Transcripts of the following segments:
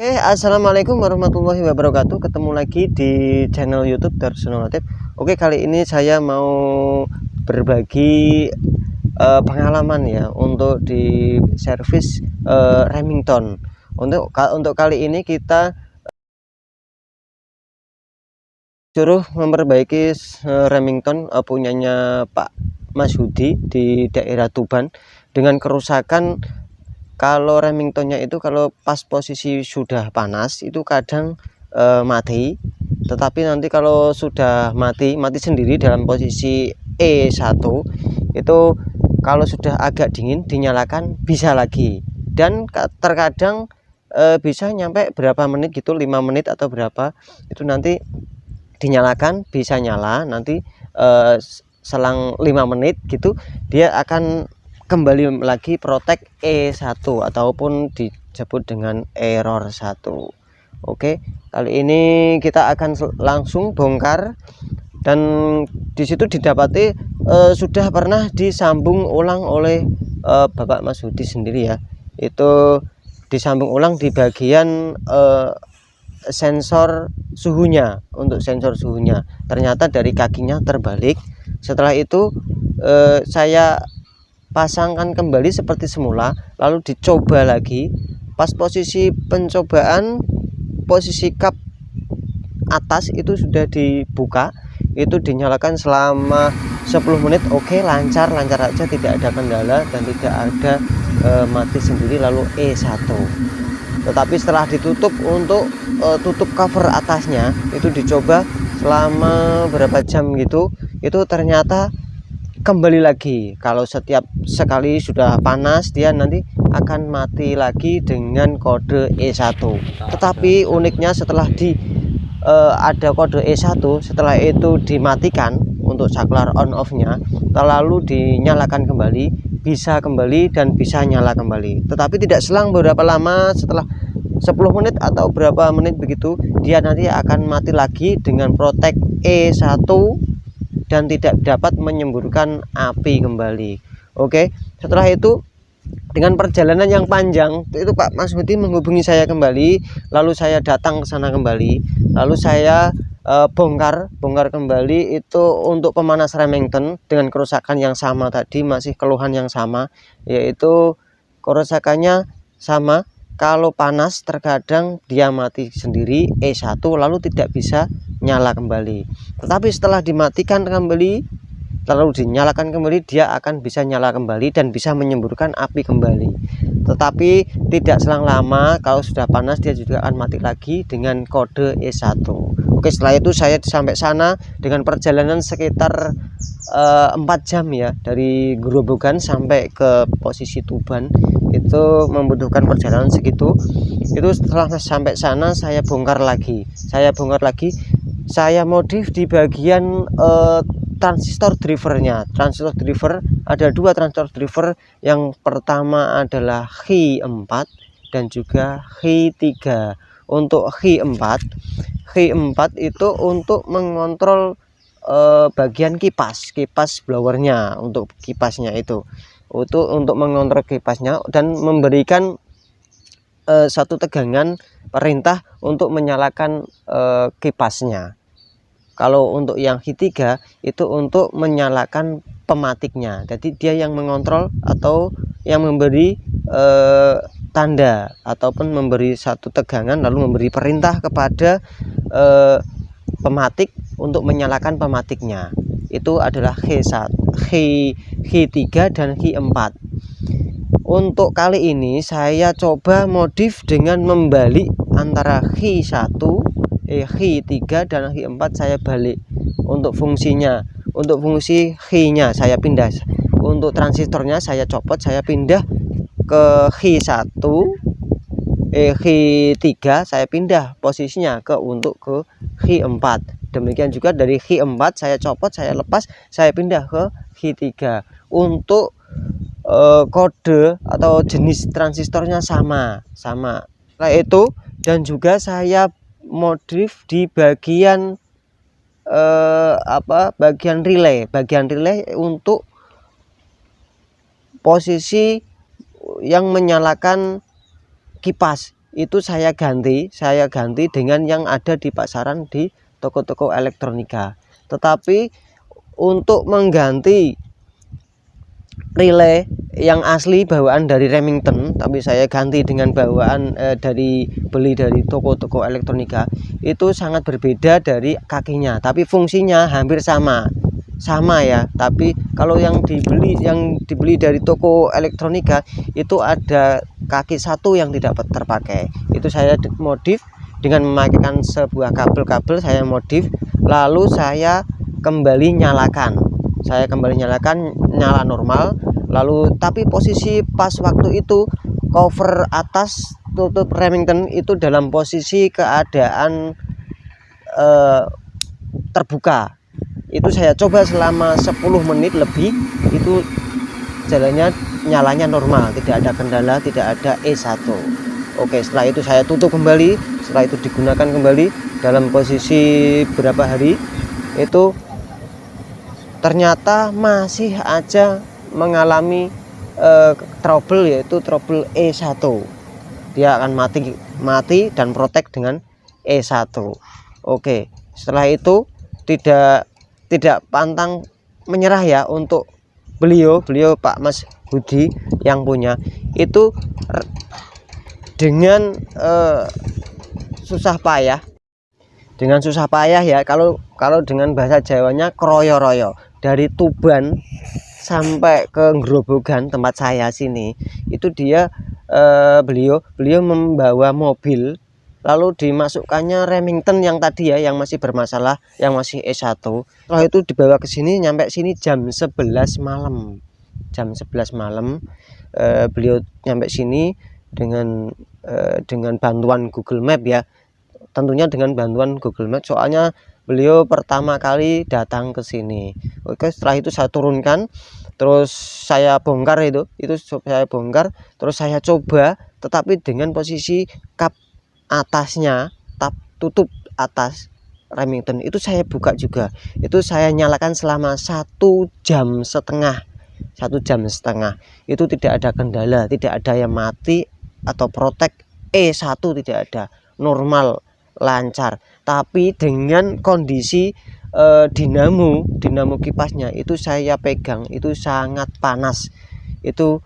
Assalamualaikum warahmatullahi wabarakatuh. Ketemu lagi di channel YouTube Darsono Latif. Oke, kali ini saya mau berbagi pengalaman ya untuk di servis Remington. Untuk kali ini kita suruh memperbaiki Remington punyanya Pak Mas Hudi di daerah Tuban dengan kerusakan. Kalau Remingtonnya itu kalau pas posisi sudah panas itu kadang mati, tetapi nanti kalau sudah mati sendiri dalam posisi E1 itu kalau sudah agak dingin dinyalakan bisa lagi, dan terkadang bisa nyampe berapa menit gitu, 5 menit atau berapa itu nanti dinyalakan bisa nyala, nanti selang 5 menit gitu dia akan kembali lagi protek E1 ataupun disebut dengan error 1. Oke, kali ini kita akan langsung bongkar, dan disitu didapati sudah pernah disambung ulang oleh Bapak Mas Hudi sendiri ya. Itu disambung ulang di bagian sensor suhunya. Untuk sensor suhunya ternyata dari kakinya terbalik. Setelah itu saya pasangkan kembali seperti semula, lalu dicoba lagi. Pas posisi pencobaan, posisi kap atas itu sudah dibuka, itu dinyalakan selama 10 menit. Oke, lancar aja, tidak ada kendala dan tidak ada mati sendiri lalu E1. Tetapi setelah ditutup untuk tutup cover atasnya, itu dicoba selama berapa jam gitu, itu ternyata kembali lagi. Kalau setiap sekali sudah panas dia nanti akan mati lagi dengan kode E1. Tetapi uniknya setelah ada kode E1, setelah itu dimatikan untuk saklar on off nya, lalu dinyalakan kembali, bisa kembali dan bisa nyala kembali. Tetapi tidak selang beberapa lama, setelah 10 menit atau berapa menit begitu, dia nanti akan mati lagi dengan protek E1 dan tidak dapat menyemburkan api kembali. Oke, setelah itu dengan perjalanan yang panjang itu Pak Mas Hudi menghubungi saya kembali, lalu saya datang ke sana kembali, lalu saya bongkar kembali itu untuk pemanas Remington dengan kerusakan yang sama tadi, masih keluhan yang sama, yaitu kerusakannya sama. Kalau panas terkadang dia mati sendiri E1 lalu tidak bisa nyala kembali. Tetapi setelah dimatikan kembali lalu dinyalakan kembali, dia akan bisa nyala kembali dan bisa menyemburkan api kembali. Tetapi tidak selang lama, kalau sudah panas dia juga akan mati lagi dengan kode E1. Oke, setelah itu saya sampai sana dengan perjalanan sekitar 4 jam ya, dari Grobogan sampai ke posisi Tuban itu membutuhkan perjalanan segitu. Itu setelah sampai sana saya bongkar lagi, saya modif di bagian transistor drivernya. Transistor driver ada 2 transistor driver, yang pertama adalah Hi4 dan juga Hi3. Untuk Hi4 itu untuk mengontrol bagian kipas blowernya, untuk kipasnya itu untuk mengontrol kipasnya dan memberikan satu tegangan perintah untuk menyalakan kipasnya. Kalau untuk yang Hi3 itu untuk menyalakan pematiknya, jadi dia yang mengontrol atau yang memberi tanda ataupun memberi satu tegangan lalu memberi perintah kepada pematik untuk menyalakan pematiknya. Itu adalah Hi3 dan Hi4. Untuk kali ini saya coba modif dengan membalik antara Hi3 dan Hi4, saya balik untuk fungsinya. Untuk fungsi Hi-nya saya pindah, untuk transistornya saya copot, saya pindah ke Hi3, saya pindah posisinya ke Hi4. Demikian juga dari Hi4 saya copot, saya lepas, saya pindah ke Hi3. Untuk kode atau jenis transistornya sama. Setelah itu dan juga saya modif di bagian bagian relay untuk posisi yang menyalakan kipas. itu saya ganti dengan yang ada di pasaran di toko-toko elektronika. Tetapi untuk mengganti relay yang asli bawaan dari Remington, tapi saya ganti dengan bawaan beli dari toko-toko elektronika, itu sangat berbeda dari kakinya, tapi fungsinya hampir sama ya. Tapi kalau yang dibeli dari toko elektronika itu ada kaki satu yang tidak terpakai, itu saya modif dengan memakaikan sebuah kabel saya modif, lalu saya kembali nyalakan nyala normal. Lalu tapi posisi pas waktu itu cover atas tutup Remington itu dalam posisi keadaan terbuka. Itu saya coba selama 10 menit lebih, itu nyalanya normal, tidak ada kendala, tidak ada E1. Oke, setelah itu saya tutup kembali, setelah itu digunakan kembali dalam posisi berapa hari, itu ternyata masih aja mengalami trouble, yaitu trouble E1. Dia akan mati dan protek dengan E1. Oke, setelah itu tidak pantang menyerah ya untuk beliau Pak Mas Budi yang punya itu, dengan susah payah ya, kalau dengan bahasa Jawanya kroyo-royo, dari Tuban sampai ke Grobogan tempat saya sini, itu dia beliau membawa mobil, lalu dimasukkannya Remington yang tadi ya, yang masih bermasalah, yang masih E1. Setelah itu dibawa ke sini, nyampe sini jam 11 malam. Beliau nyampe sini dengan bantuan Google Map ya. Tentunya dengan bantuan Google Map, soalnya beliau pertama kali datang ke sini. Oke, setelah itu saya turunkan, terus saya bongkar, terus saya coba, tetapi dengan posisi kap atasnya, tutup atas Remington itu saya buka juga, itu saya nyalakan selama 1,5 jam. Itu tidak ada kendala, tidak ada yang mati atau protek E1, tidak ada, normal, lancar. Tapi dengan kondisi dinamo kipasnya itu saya pegang, itu sangat panas, itu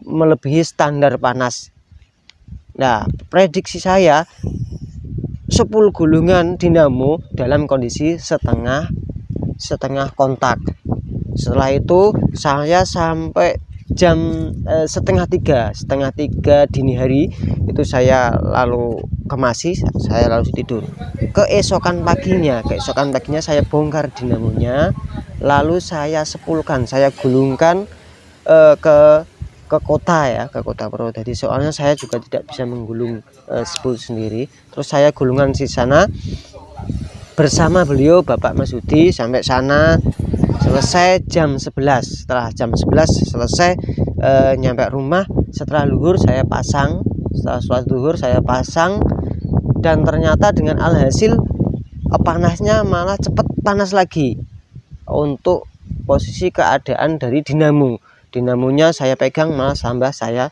melebihi standar panas. Nah, prediksi saya 10 gulungan dinamo dalam kondisi setengah kontak. Setelah itu saya sampai jam setengah tiga dini hari itu saya lalu kemasi, saya lalu tidur. Keesokan paginya saya bongkar dinamonya, lalu saya sepulkan, saya gulungkan ke kota ya, ke kota Purwodadi. Soalnya saya juga tidak bisa menggulung sepul sendiri. Terus saya gulungan di sana bersama beliau Bapak Mas Budi. Sampai sana selesai jam 11. Setelah jam 11 selesai, nyampe rumah, setelah luhur saya pasang, dan ternyata dengan alhasil panasnya malah cepat panas lagi. Untuk posisi keadaan dari dinamonya saya pegang malah saya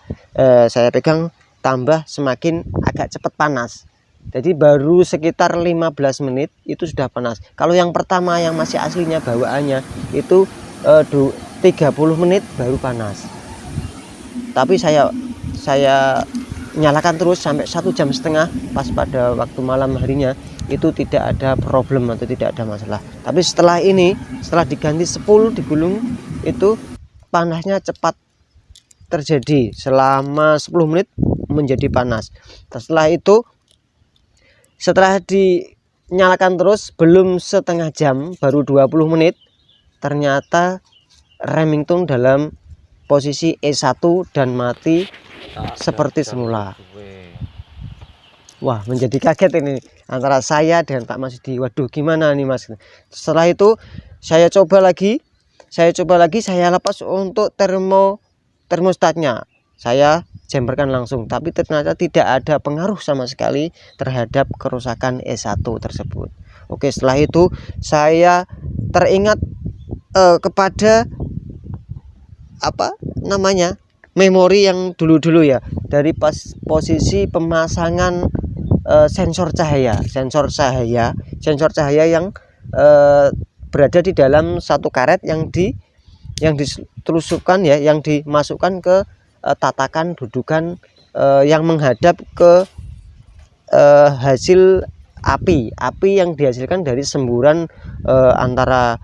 pegang tambah semakin agak cepat panas. Jadi baru sekitar 15 menit itu sudah panas. Kalau yang pertama yang masih aslinya bawaannya itu 30 menit baru panas. Tapi saya nyalakan terus sampai 1,5 jam. Pas pada waktu malam harinya itu tidak ada problem atau tidak ada masalah. Tapi setelah diganti sepul, digulung, itu panasnya cepat terjadi, selama 10 menit menjadi panas. Setelah itu, setelah dinyalakan terus belum setengah jam, baru 20 menit, ternyata Remington dalam posisi E1 dan mati seperti semula. Wah, menjadi kaget ini antara saya dan Pak Mas Budi. Waduh, gimana nih Mas? Setelah itu saya coba lagi, saya lepas untuk termostatnya, saya jemberkan langsung, tapi ternyata tidak ada pengaruh sama sekali terhadap kerusakan E1 tersebut. Oke, setelah itu saya teringat kepada memori yang dulu-dulu ya, dari posisi pemasangan sensor cahaya yang berada di dalam satu karet yang ditelusupkan ya, yang dimasukkan ke tatakan dudukan yang menghadap ke hasil api yang dihasilkan dari semburan antara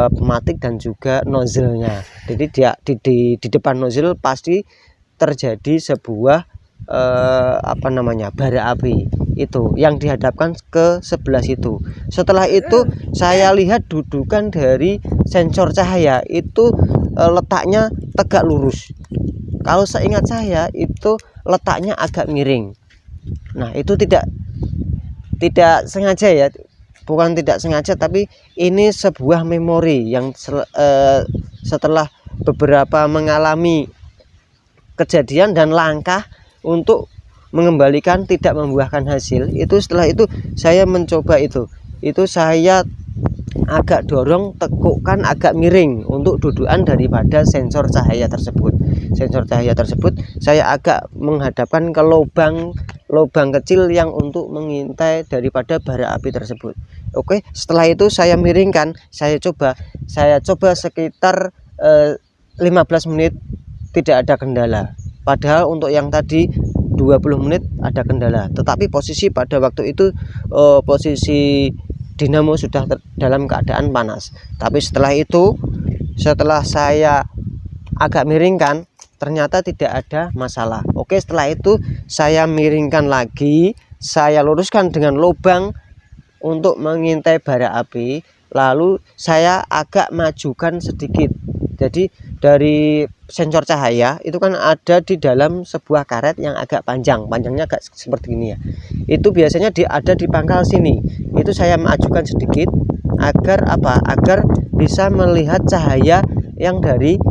pematik dan juga nozzle-nya. Jadi di depan nozzle pasti terjadi sebuah bara api itu yang dihadapkan ke sebelah situ. Setelah itu saya lihat dudukan dari sensor cahaya itu letaknya tegak lurus. Kalau seingat saya itu letaknya agak miring. Nah, itu tidak sengaja ya, bukan tidak sengaja, tapi ini sebuah memori yang setelah beberapa mengalami kejadian dan langkah untuk mengembalikan tidak membuahkan hasil itu. Setelah itu saya mencoba itu saya agak dorong, tekukkan agak miring untuk dudukan daripada sensor cahaya tersebut. Saya agak menghadapkan ke lubang kecil yang untuk mengintai daripada bara api tersebut. Oke, setelah itu saya miringkan, saya coba sekitar 15 menit tidak ada kendala. Padahal untuk yang tadi 20 menit ada kendala. Tetapi posisi pada waktu itu posisi dinamo sudah dalam keadaan panas. Tapi setelah saya agak miringkan, ternyata tidak ada masalah. Oke, setelah itu saya miringkan lagi, saya luruskan dengan lubang untuk mengintai bara api, lalu saya agak majukan sedikit. Jadi dari sensor cahaya itu kan ada di dalam sebuah karet yang agak panjangnya agak seperti ini ya. Itu biasanya ada di pangkal sini. Itu saya majukan sedikit agar bisa melihat cahaya yang dari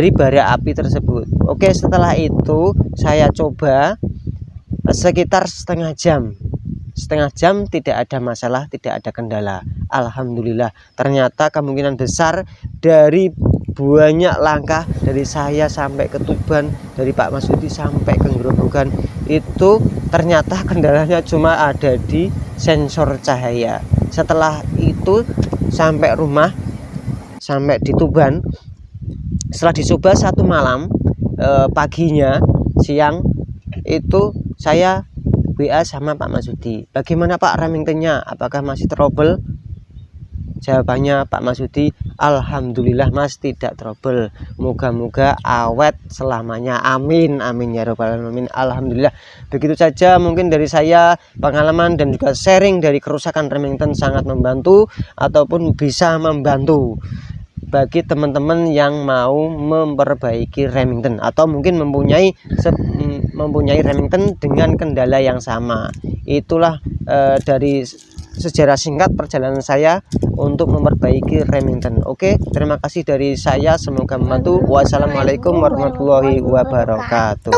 bara api tersebut. Oke, setelah itu saya coba sekitar setengah jam tidak ada masalah, tidak ada kendala. Alhamdulillah, ternyata kemungkinan besar dari banyak langkah dari saya sampai ke Tuban, dari Pak Masudi sampai ke Grobogan, itu ternyata kendalanya cuma ada di sensor cahaya. Setelah itu sampai rumah, sampai di Tuban, setelah dicoba satu malam, paginya siang itu saya WA sama Pak Masudi, bagaimana Pak Remingtonnya, apakah masih trouble? Jawabannya Pak Masudi, alhamdulillah Mas, tidak trouble, moga-moga awet selamanya, amin amin ya robbal alamin. Alhamdulillah. Begitu saja mungkin dari saya, pengalaman dan juga sharing dari kerusakan Remington sangat membantu ataupun bisa membantu bagi teman-teman yang mau memperbaiki Remington atau mungkin mempunyai Remington dengan kendala yang sama. Itulah dari sejarah singkat perjalanan saya untuk memperbaiki Remington. Oke, terima kasih dari saya, semoga membantu. Wassalamualaikum warahmatullahi wabarakatuh.